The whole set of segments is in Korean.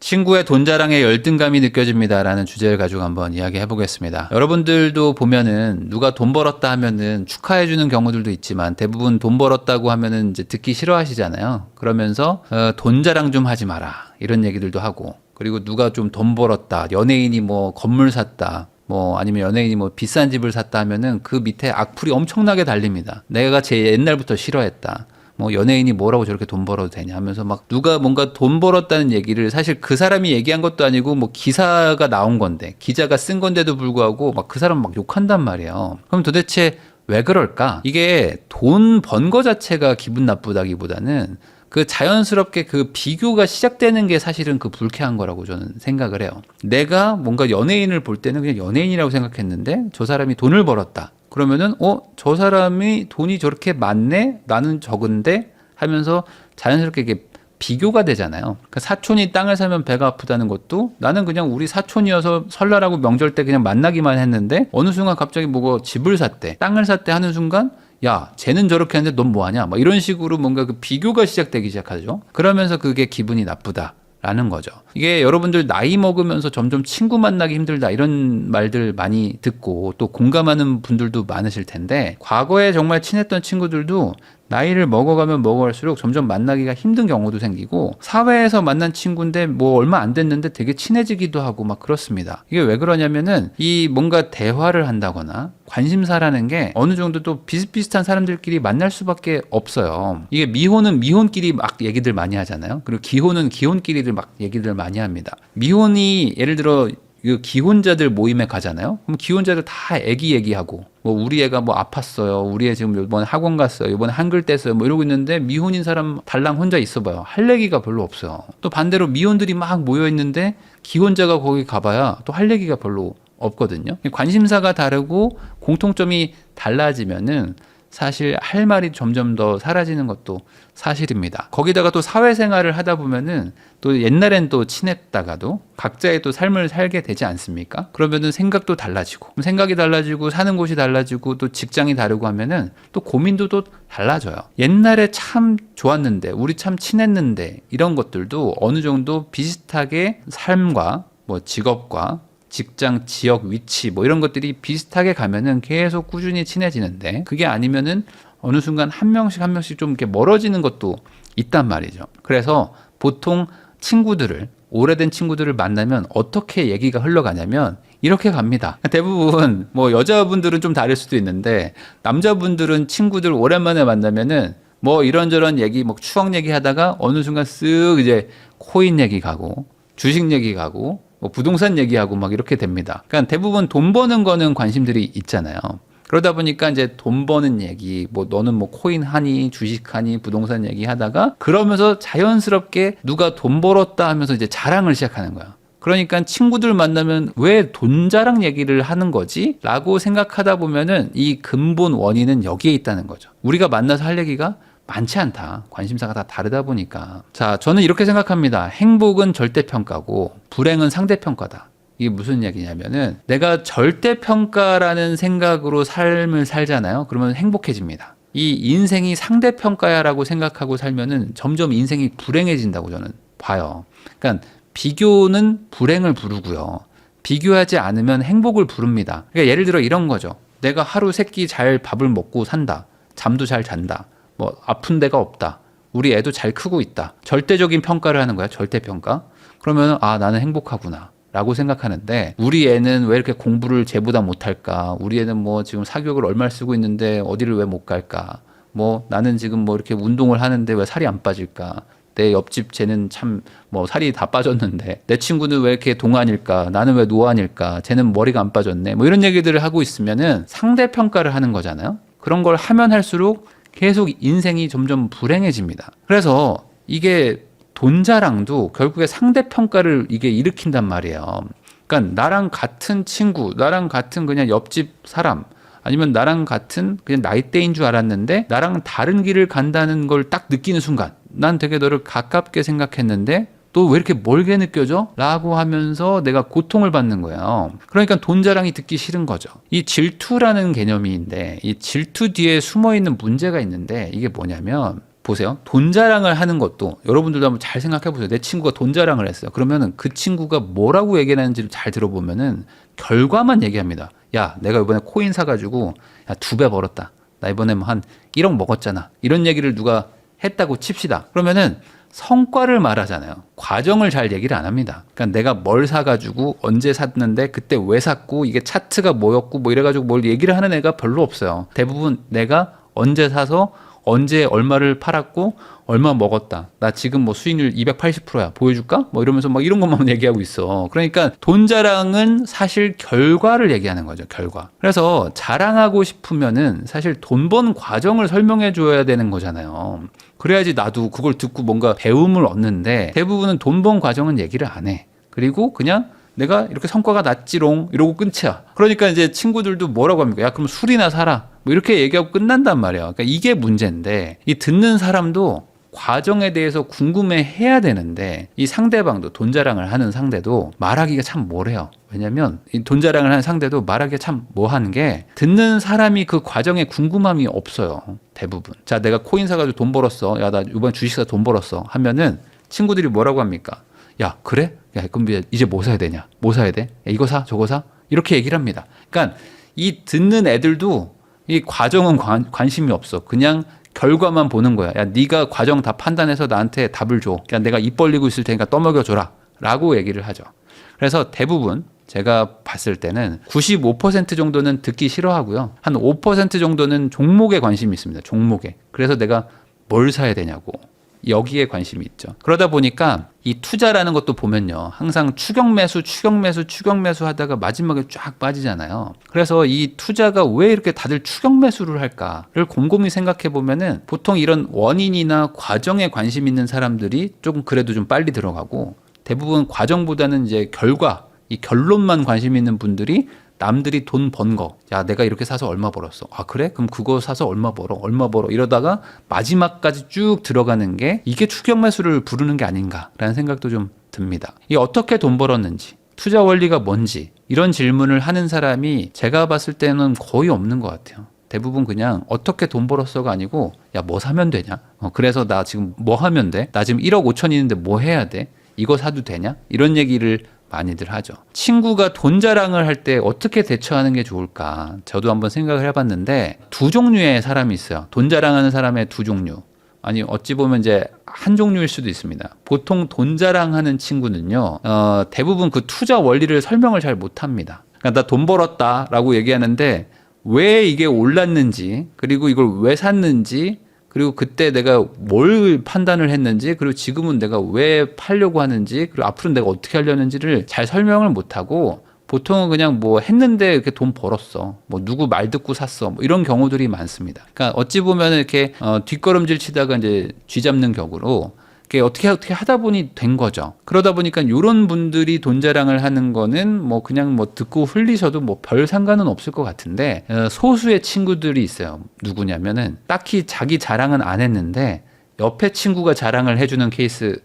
친구의 돈 자랑에 열등감이 느껴집니다 라는 주제를 가지고 한번 이야기해 보겠습니다. 여러분들도 보면은 누가 돈 벌었다 하면은 축하해 주는 경우들도 있지만 대부분 돈 벌었다고 하면은 이제 듣기 싫어하시잖아요. 그러면서 돈 자랑 좀 하지 마라 이런 얘기들도 하고, 그리고 누가 좀 돈 벌었다, 연예인이 뭐 건물 샀다, 뭐 아니면 연예인이 뭐 비싼 집을 샀다 하면은 그 밑에 악플이 엄청나게 달립니다. 내가 제 옛날부터 싫어했다. 뭐 연예인이 뭐라고 저렇게 돈 벌어도 되냐 하면서 막 누가 뭔가 돈 벌었다는 얘기를, 사실 그 사람이 얘기한 것도 아니고 뭐 기사가 나온 건데, 기자가 쓴 건데도 불구하고 막 그 사람 막 욕한단 말이에요. 그럼 도대체 왜 그럴까? 이게 돈 번 거 자체가 기분 나쁘다기보다는 그 자연스럽게 그 비교가 시작되는 게 사실은 그 불쾌한 거라고 저는 생각을 해요. 내가 뭔가 연예인을 볼 때는 그냥 연예인이라고 생각했는데 저 사람이 돈을 벌었다. 그러면은 저 사람이 돈이 저렇게 많네? 나는 적은데? 하면서 자연스럽게 이게 비교가 되잖아요. 그러니까 사촌이 땅을 사면 배가 아프다는 것도, 나는 그냥 우리 사촌이어서 설날하고 명절 때 그냥 만나기만 했는데 어느 순간 갑자기 뭐가 집을 샀대, 땅을 샀대 하는 순간 야, 쟤는 저렇게 하는데 넌 뭐하냐? 막 이런 식으로 뭔가 그 비교가 시작되기 시작하죠. 그러면서 그게 기분이 나쁘다 라는 거죠. 이게 여러분들 나이 먹으면서 점점 친구 만나기 힘들다 이런 말들 많이 듣고 또 공감하는 분들도 많으실 텐데, 과거에 정말 친했던 친구들도 나이를 먹어가면 먹어갈수록 점점 만나기가 힘든 경우도 생기고, 사회에서 만난 친구인데 뭐 얼마 안 됐는데 되게 친해지기도 하고 막 그렇습니다. 이게 왜 그러냐면은 이 뭔가 대화를 한다거나 관심사라는 게 어느 정도 또 비슷비슷한 사람들끼리 만날 수밖에 없어요. 이게 미혼은 미혼끼리 막 얘기들 많이 하잖아요. 그리고 기혼은 기혼끼리들 막 얘기들 많이 합니다. 미혼이 예를 들어 그 기혼자들 모임에 가잖아요. 그럼 기혼자들 다 애기 얘기하고, 뭐 우리 애가 뭐 아팠어요, 우리 애 지금 이번에 학원 갔어요, 이번에 한글 뗐어요, 뭐 이러고 있는데 미혼인 사람 달랑 혼자 있어봐요. 할 얘기가 별로 없어요. 또 반대로 미혼들이 막 모여 있는데 기혼자가 거기 가봐야 또 할 얘기가 별로 없거든요. 관심사가 다르고 공통점이 달라지면은 사실 할 말이 점점 더 사라지는 것도 사실입니다. 거기다가 또 사회생활을 하다 보면은 또 옛날엔 또 친했다가도 각자의 또 삶을 살게 되지 않습니까? 그러면은 생각도 달라지고, 생각이 달라지고 사는 곳이 달라지고 또 직장이 다르고 하면은 또 고민도 또 달라져요. 옛날에 참 좋았는데, 우리 참 친했는데, 이런 것들도 어느 정도 비슷하게 삶과 뭐 직업과 직장, 지역, 위치 뭐 이런 것들이 비슷하게 가면은 계속 꾸준히 친해지는데, 그게 아니면은 어느 순간 한 명씩 좀 이렇게 멀어지는 것도 있단 말이죠. 그래서 보통 친구들을, 오래된 친구들을 만나면 어떻게 얘기가 흘러가냐면 이렇게 갑니다. 대부분 뭐 여자분들은 좀 다를 수도 있는데, 남자분들은 친구들 오랜만에 만나면은 뭐 이런저런 얘기, 뭐 추억 얘기 하다가 어느 순간 쓱 이제 코인 얘기 가고, 주식 얘기 가고, 뭐 부동산 얘기하고 막 이렇게 됩니다. 그러니까 대부분 돈 버는 거는 관심들이 있잖아요. 그러다 보니까 이제 돈 버는 얘기, 뭐 너는 뭐 코인 하니, 주식 하니, 부동산 얘기 하다가 그러면서 자연스럽게 누가 돈 벌었다 하면서 이제 자랑을 시작하는 거야. 그러니까 친구들 만나면 왜 돈 자랑 얘기를 하는 거지? 라고 생각하다 보면은 이 근본 원인은 여기에 있다는 거죠. 우리가 만나서 할 얘기가 많지 않다. 관심사가 다 다르다 보니까. 자, 저는 이렇게 생각합니다. 행복은 절대평가고 불행은 상대평가다. 이게 무슨 얘기냐면은, 내가 절대평가라는 생각으로 삶을 살잖아요. 그러면 행복해집니다. 이 인생이 상대평가야라고 생각하고 살면은 점점 인생이 불행해진다고 저는 봐요. 그러니까 비교는 불행을 부르고요, 비교하지 않으면 행복을 부릅니다. 그러니까 예를 들어 이런 거죠. 내가 하루 세 끼 잘 밥을 먹고 산다. 잠도 잘 잔다. 뭐 아픈 데가 없다. 우리 애도 잘 크고 있다. 절대적인 평가를 하는 거야. 절대평가. 그러면 나는 행복하구나 라고 생각하는데, 우리 애는 왜 이렇게 공부를 쟤보다 못할까? 우리 애는 뭐 지금 사교육을 얼마를 쓰고 있는데 어디를 왜 못 갈까? 뭐 나는 지금 뭐 이렇게 운동을 하는데 왜 살이 안 빠질까? 내 옆집 쟤는 참 뭐 살이 다 빠졌는데, 내 친구는 왜 이렇게 동안일까? 나는 왜 노안일까? 쟤는 머리가 안 빠졌네. 뭐 이런 얘기들을 하고 있으면은 상대평가를 하는 거잖아요. 그런 걸 하면 할수록 계속 인생이 점점 불행해집니다. 그래서 이게 돈 자랑도 결국에 상대평가를 이게 일으킨단 말이에요. 그러니까 나랑 같은 친구, 나랑 같은 그냥 옆집 사람, 아니면 나랑 같은 그냥 나이대인 줄 알았는데 나랑 다른 길을 간다는 걸 딱 느끼는 순간, 난 되게 너를 가깝게 생각했는데 또 왜 이렇게 멀게 느껴져? 라고 하면서 내가 고통을 받는 거예요. 그러니까 돈 자랑이 듣기 싫은 거죠. 이 질투라는 개념인데, 이 질투 뒤에 숨어있는 문제가 있는데, 이게 뭐냐면 보세요. 돈 자랑을 하는 것도 여러분들도 한번 잘 생각해 보세요. 내 친구가 돈 자랑을 했어요. 그러면은 그 친구가 뭐라고 얘기하는지를 잘 들어보면은 결과만 얘기합니다. 야, 내가 이번에 코인 사가지고 야, 2배 벌었다. 나 이번에 뭐 한 1억 먹었잖아. 이런 얘기를 누가 했다고 칩시다. 그러면은 성과를 말하잖아요. 과정을 잘 얘기를 안 합니다. 그러니까 내가 뭘 사가지고 언제 샀는데 그때 왜 샀고 이게 차트가 뭐였고 뭐 이래가지고 뭘 얘기를 하는 애가 별로 없어요. 대부분 내가 언제 사서 언제 얼마를 팔았고 얼마 먹었다. 나 지금 뭐 수익률 280%야. 보여줄까? 뭐 이러면서 막 이런 것만 얘기하고 있어. 그러니까 돈 자랑은 사실 결과를 얘기하는 거죠. 결과. 그래서 자랑하고 싶으면은 사실 돈 번 과정을 설명해 줘야 되는 거잖아요. 그래야지 나도 그걸 듣고 뭔가 배움을 얻는데 대부분은 돈 번 과정은 얘기를 안 해. 그리고 그냥 내가 이렇게 성과가 났지롱 이러고 끝이야. 그러니까 이제 친구들도 뭐라고 합니까? 야, 그럼 술이나 사라. 뭐 이렇게 얘기하고 끝난단 말이야. 그러니까 이게 문제인데 이 듣는 사람도 과정에 대해서 궁금해 해야 되는데 이 상대방도 돈 자랑을 하는 상대도 말하기가 참 뭐래요. 왜냐면 이 돈 자랑을 하는 상대도 말하기가 참 뭐하는 게 듣는 사람이 그 과정에 궁금함이 없어요. 대부분. 자, 내가 코인 사가지고 돈 벌었어. 야, 나 이번 주식 사 돈 벌었어. 하면은 친구들이 뭐라고 합니까? 야, 그래? 야, 그럼 이제 뭐 사야 되냐? 뭐 사야 돼? 야, 이거 사? 저거 사? 이렇게 얘기를 합니다. 그러니까 이 듣는 애들도 이 과정은 관심이 없어. 그냥 결과만 보는 거야. 야, 네가 과정 다 판단해서 나한테 답을 줘. 그냥 내가 입 벌리고 있을 테니까 떠먹여 줘라. 라고 얘기를 하죠. 그래서 대부분 제가 봤을 때는 95% 정도는 듣기 싫어하고요. 한 5% 정도는 종목에 관심이 있습니다. 종목에. 그래서 내가 뭘 사야 되냐고. 여기에 관심이 있죠. 그러다 보니까 이 투자라는 것도 보면요. 항상 추격 매수 하다가 마지막에 쫙 빠지잖아요. 그래서 이 투자가 왜 이렇게 다들 추격 매수를 할까를 곰곰이 생각해 보면은 보통 이런 원인이나 과정에 관심 있는 사람들이 조금 그래도 좀 빨리 들어가고 대부분 과정보다는 이제 결과, 이 결론만 관심 있는 분들이 남들이 돈 번 거. 야, 내가 이렇게 사서 얼마 벌었어. 아, 그래? 그럼 그거 사서 얼마 벌어? 이러다가 마지막까지 쭉 들어가는 게 이게 추격 매수를 부르는 게 아닌가라는 생각도 좀 듭니다. 이 어떻게 돈 벌었는지, 투자 원리가 뭔지 이런 질문을 하는 사람이 제가 봤을 때는 거의 없는 것 같아요. 대부분 그냥 어떻게 돈 벌었어가 아니고 야, 뭐 사면 되냐? 그래서 나 지금 뭐 하면 돼? 나 지금 1억 5천 있는데 뭐 해야 돼? 이거 사도 되냐? 이런 얘기를 많이들 하죠. 친구가 돈 자랑을 할 때 어떻게 대처하는 게 좋을까? 저도 한번 생각을 해봤는데 두 종류의 사람이 있어요. 돈 자랑하는 사람의 두 종류. 아니 어찌 보면 이제 한 종류일 수도 있습니다. 보통 돈 자랑하는 친구는요. 대부분 그 투자 원리를 설명을 잘 못합니다. 그러니까 나 돈 벌었다라고 얘기하는데 왜 이게 올랐는지 그리고 이걸 왜 샀는지 그리고 그때 내가 뭘 판단을 했는지 그리고 지금은 내가 왜 팔려고 하는지 그리고 앞으로 내가 어떻게 하려는지를 잘 설명을 못하고 보통은 그냥 뭐 했는데 이렇게 돈 벌었어. 뭐 누구 말 듣고 샀어. 뭐 이런 경우들이 많습니다. 그러니까 어찌 보면 이렇게 뒷걸음질 치다가 이제 쥐 잡는 격으로 이렇게 어떻게 하다 보니 된 거죠. 그러다 보니까 이런 분들이 돈 자랑을 하는 거는 뭐 그냥 뭐 듣고 흘리셔도 뭐 별 상관은 없을 것 같은데 소수의 친구들이 있어요. 누구냐면은 딱히 자기 자랑은 안 했는데 옆에 친구가 자랑을 해주는 케이스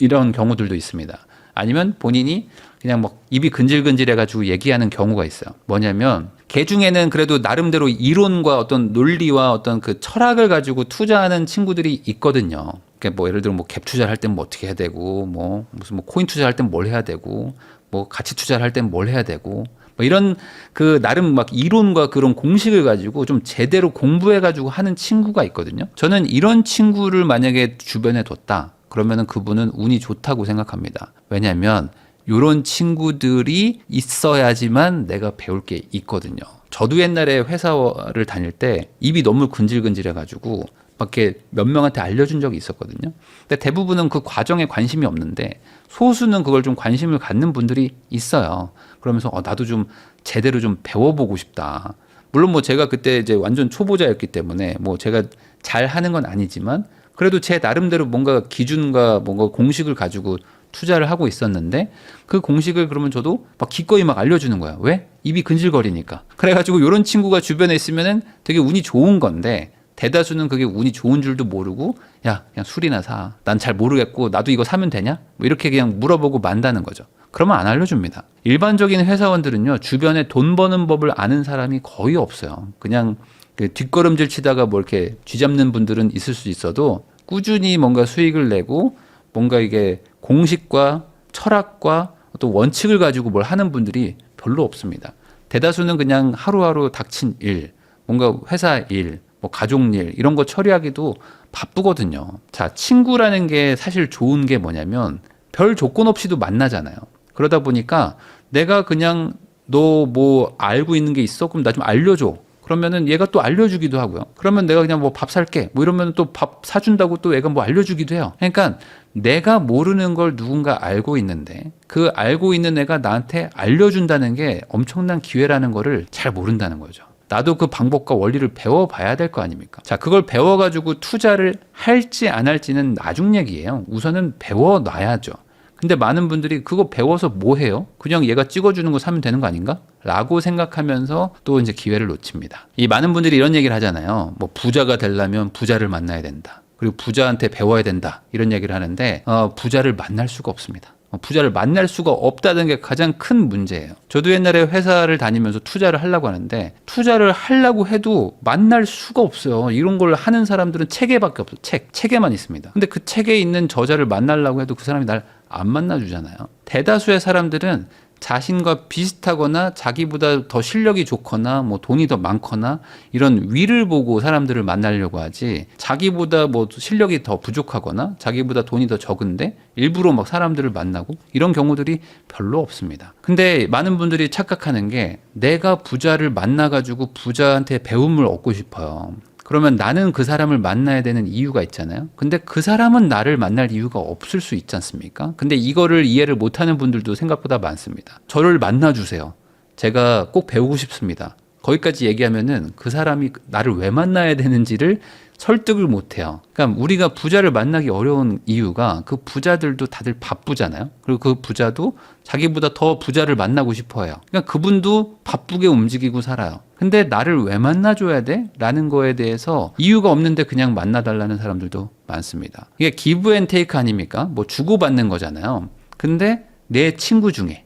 이런 경우들도 있습니다. 아니면 본인이 그냥 뭐 입이 근질근질해가지고 얘기하는 경우가 있어요. 뭐냐면 걔 중에는 그래도 나름대로 이론과 어떤 논리와 어떤 그 철학을 가지고 투자하는 친구들이 있거든요. 그러니까 뭐 예를 들어 뭐 갭 투자를 할 땐 뭐 어떻게 해야 되고 뭐 무슨 뭐 코인 투자할 땐 뭘 해야 되고 뭐 가치 투자를 할 땐 뭘 해야 되고 뭐 이런 그 나름 막 이론과 그런 공식을 가지고 좀 제대로 공부해 가지고 하는 친구가 있거든요. 저는 이런 친구를 만약에 주변에 뒀다. 그러면은 그분은 운이 좋다고 생각합니다. 왜냐하면 이런 친구들이 있어야지만 내가 배울 게 있거든요. 저도 옛날에 회사를 다닐 때 입이 너무 근질근질해가지고 밖에 몇 명한테 알려준 적이 있었거든요. 근데 대부분은 그 과정에 관심이 없는데 소수는 그걸 좀 관심을 갖는 분들이 있어요. 그러면서 나도 좀 제대로 좀 배워보고 싶다. 물론 뭐 제가 그때 이제 완전 초보자였기 때문에 뭐 제가 잘 하는 건 아니지만 그래도 제 나름대로 뭔가 기준과 뭔가 공식을 가지고 투자를 하고 있었는데 그 공식을 그러면 저도 막 기꺼이 막 알려주는 거야. 왜? 입이 근질거리니까. 그래가지고 이런 친구가 주변에 있으면은 되게 운이 좋은 건데 대다수는 그게 운이 좋은 줄도 모르고 야 그냥 술이나 사. 난 잘 모르겠고 나도 이거 사면 되냐? 뭐 이렇게 그냥 물어보고 만다는 거죠. 그러면 안 알려줍니다. 일반적인 회사원들은요 주변에 돈 버는 법을 아는 사람이 거의 없어요. 그냥 그 뒷걸음질 치다가 뭐 이렇게 쥐잡는 분들은 있을 수 있어도 꾸준히 뭔가 수익을 내고 뭔가 이게 공식과 철학과 또 원칙을 가지고 뭘 하는 분들이 별로 없습니다. 대다수는 그냥 하루하루 닥친 일, 뭔가 회사 일, 뭐 가족 일 이런 거 처리하기도 바쁘거든요. 자, 친구라는 게 사실 좋은 게 뭐냐면 별 조건 없이도 만나잖아요. 그러다 보니까 내가 그냥 너 뭐 알고 있는 게 있어? 그럼 나 좀 알려줘. 그러면은 얘가 또 알려주기도 하고요. 그러면 내가 그냥 뭐 밥 살게. 뭐 이러면 또 밥 사준다고 또 얘가 뭐 알려주기도 해요. 그러니까 내가 모르는 걸 누군가 알고 있는데 그 알고 있는 애가 나한테 알려준다는 게 엄청난 기회라는 거를 잘 모른다는 거죠. 나도 그 방법과 원리를 배워봐야 될 거 아닙니까? 자, 그걸 배워가지고 투자를 할지 안 할지는 나중 얘기예요. 우선은 배워놔야죠. 근데 많은 분들이 그거 배워서 뭐 해요? 그냥 얘가 찍어주는 거 사면 되는 거 아닌가? 라고 생각하면서 또 이제 기회를 놓칩니다. 이 많은 분들이 이런 얘기를 하잖아요. 뭐 부자가 되려면 부자를 만나야 된다. 그리고 부자한테 배워야 된다. 이런 얘기를 하는데 부자를 만날 수가 없습니다. 부자를 만날 수가 없다는 게 가장 큰 문제예요. 저도 옛날에 회사를 다니면서 투자를 하려고 하는데 투자를 하려고 해도 만날 수가 없어요. 이런 걸 하는 사람들은 책에밖에 없어요. 책에만 있습니다. 근데 그 책에 있는 저자를 만나려고 해도 그 사람이 날 안 만나주잖아요. 대다수의 사람들은 자신과 비슷하거나 자기보다 더 실력이 좋거나 뭐 돈이 더 많거나 이런 위를 보고 사람들을 만나려고 하지 자기보다 뭐 실력이 더 부족하거나 자기보다 돈이 더 적은데 일부러 막 사람들을 만나고 이런 경우들이 별로 없습니다. 근데 많은 분들이 착각하는 게 내가 부자를 만나가지고 부자한테 배움을 얻고 싶어요. 그러면 나는 그 사람을 만나야 되는 이유가 있잖아요. 근데 그 사람은 나를 만날 이유가 없을 수 있지 않습니까? 근데 이거를 이해를 못하는 분들도 생각보다 많습니다. 저를 만나주세요. 제가 꼭 배우고 싶습니다. 거기까지 얘기하면은 그 사람이 나를 왜 만나야 되는지를 설득을 못해요. 그러니까 우리가 부자를 만나기 어려운 이유가 그 부자들도 다들 바쁘잖아요. 그리고 그 부자도 자기보다 더 부자를 만나고 싶어해요. 그러니까 그분도 바쁘게 움직이고 살아요. 근데 나를 왜 만나줘야 돼? 라는 거에 대해서 이유가 없는데 그냥 만나달라는 사람들도 많습니다. 이게 기브 앤 테이크 아닙니까? 뭐 주고받는 거잖아요. 근데 내 친구 중에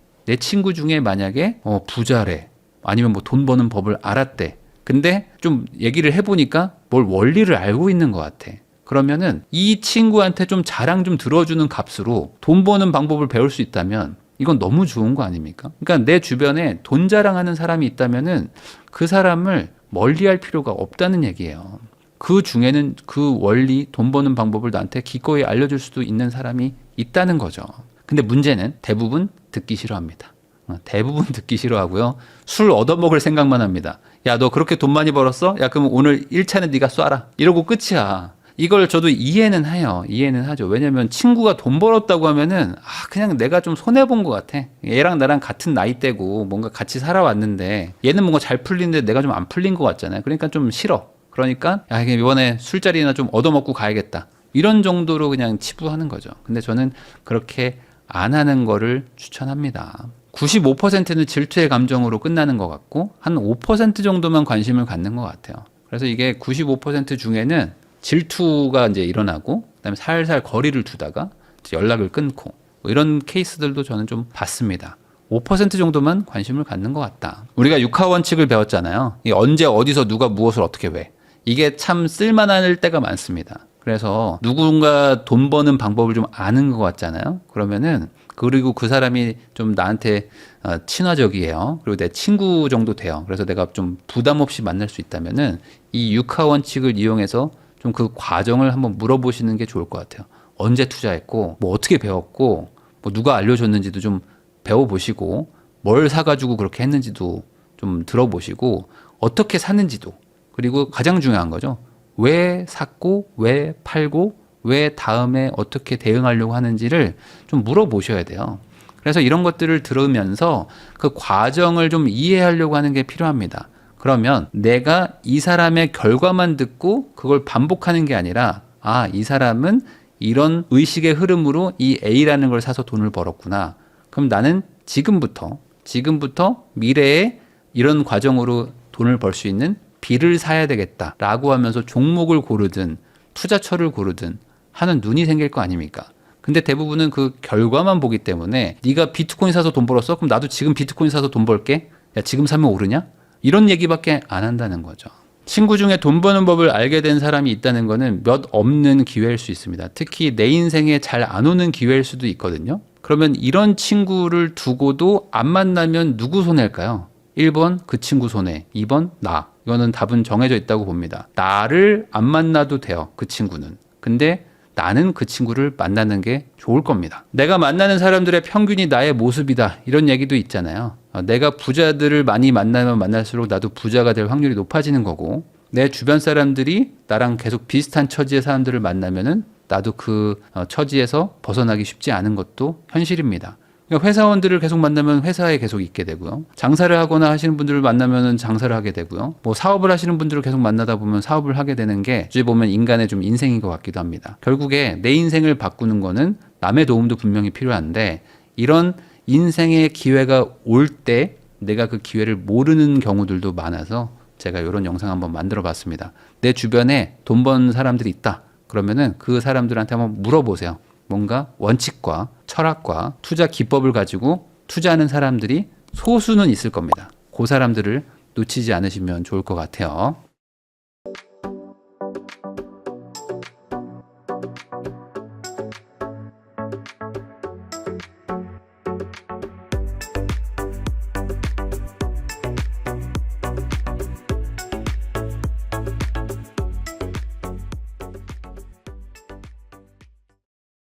만약에 부자래. 아니면 뭐 돈 버는 법을 알았대. 근데 좀 얘기를 해보니까 뭘 원리를 알고 있는 것 같아. 그러면은 이 친구한테 좀 자랑 좀 들어주는 값으로 돈 버는 방법을 배울 수 있다면 이건 너무 좋은 거 아닙니까? 그러니까 내 주변에 돈 자랑하는 사람이 있다면은 그 사람을 멀리할 필요가 없다는 얘기예요. 그 중에는 그 원리, 돈 버는 방법을 나한테 기꺼이 알려줄 수도 있는 사람이 있다는 거죠. 근데 문제는 대부분 듣기 싫어합니다. 대부분 듣기 싫어하고요. 술 얻어먹을 생각만 합니다. 야, 너 그렇게 돈 많이 벌었어? 야, 그럼 오늘 1차는 네가 쏴라. 이러고 끝이야. 이걸 저도 이해는 해요. 이해는 하죠. 왜냐면 친구가 돈 벌었다고 하면은 그냥 내가 좀 손해본 것 같아. 얘랑 나랑 같은 나이대고 뭔가 같이 살아왔는데 얘는 뭔가 잘 풀리는데 내가 좀 안 풀린 것 같잖아요. 그러니까 좀 싫어. 그러니까 야, 이번에 술자리나 좀 얻어먹고 가야겠다. 이런 정도로 그냥 치부하는 거죠. 근데 저는 그렇게 안 하는 거를 추천합니다. 95%는 질투의 감정으로 끝나는 것 같고 한 5% 정도만 관심을 갖는 것 같아요. 그래서 이게 95% 중에는 질투가 이제 일어나고 그다음에 살살 거리를 두다가 연락을 끊고 뭐 이런 케이스들도 저는 좀 봤습니다. 5% 정도만 관심을 갖는 것 같다. 우리가 육하 원칙을 배웠잖아요. 이게 언제 어디서 누가 무엇을 어떻게 왜. 이게 참 쓸만할 때가 많습니다. 그래서 누군가 돈 버는 방법을 좀 아는 것 같잖아요. 그러면은 그리고 그 사람이 좀 나한테 친화적이에요. 그리고 내 친구 정도 돼요. 그래서 내가 좀 부담 없이 만날 수 있다면은 이 육하 원칙을 이용해서 좀 그 과정을 한번 물어보시는 게 좋을 것 같아요. 언제 투자했고, 뭐 어떻게 배웠고, 뭐 누가 알려줬는지도 좀 배워보시고, 뭘 사가지고 그렇게 했는지도 좀 들어보시고, 어떻게 샀는지도, 그리고 가장 중요한 거죠. 왜 샀고, 왜 팔고, 왜 다음에 어떻게 대응하려고 하는지를 좀 물어보셔야 돼요. 그래서 이런 것들을 들으면서 그 과정을 좀 이해하려고 하는 게 필요합니다. 그러면 내가 이 사람의 결과만 듣고 그걸 반복하는 게 아니라 이 사람은 이런 의식의 흐름으로 이 A라는 걸 사서 돈을 벌었구나. 그럼 나는 지금부터 미래에 이런 과정으로 돈을 벌 수 있는 B를 사야 되겠다라고 하면서 종목을 고르든 투자처를 고르든 하는 눈이 생길 거 아닙니까? 근데 대부분은 그 결과만 보기 때문에 네가 비트코인 사서 돈 벌었어? 그럼 나도 지금 비트코인 사서 돈 벌게. 야, 지금 사면 오르냐? 이런 얘기밖에 안 한다는 거죠. 친구 중에 돈 버는 법을 알게 된 사람이 있다는 거는 몇 없는 기회일 수 있습니다. 특히 내 인생에 잘 안 오는 기회일 수도 있거든요. 그러면 이런 친구를 두고도 안 만나면 누구 손해일까요? 1번 그 친구 손해, 2번 나. 이거는 답은 정해져 있다고 봅니다. 나를 안 만나도 돼요, 그 친구는. 근데 나는 그 친구를 만나는 게 좋을 겁니다. 내가 만나는 사람들의 평균이 나의 모습이다. 이런 얘기도 있잖아요. 내가 부자들을 많이 만나면 만날수록 나도 부자가 될 확률이 높아지는 거고, 내 주변 사람들이 나랑 계속 비슷한 처지의 사람들을 만나면은 나도 그 처지에서 벗어나기 쉽지 않은 것도 현실입니다. 그러니까 회사원들을 계속 만나면 회사에 계속 있게 되고요. 장사를 하거나 하시는 분들을 만나면 장사를 하게 되고요. 뭐 사업을 하시는 분들을 계속 만나다 보면 사업을 하게 되는 게 어찌 보면 인간의 좀 인생인 것 같기도 합니다. 결국에 내 인생을 바꾸는 거는 남의 도움도 분명히 필요한데 이런 인생의 기회가 올 때 내가 그 기회를 모르는 경우들도 많아서 제가 이런 영상 한번 만들어 봤습니다. 내 주변에 돈 버는 사람들이 있다. 그러면은 그 사람들한테 한번 물어보세요. 뭔가 원칙과 철학과 투자 기법을 가지고 투자하는 사람들이 소수는 있을 겁니다. 그 사람들을 놓치지 않으시면 좋을 것 같아요.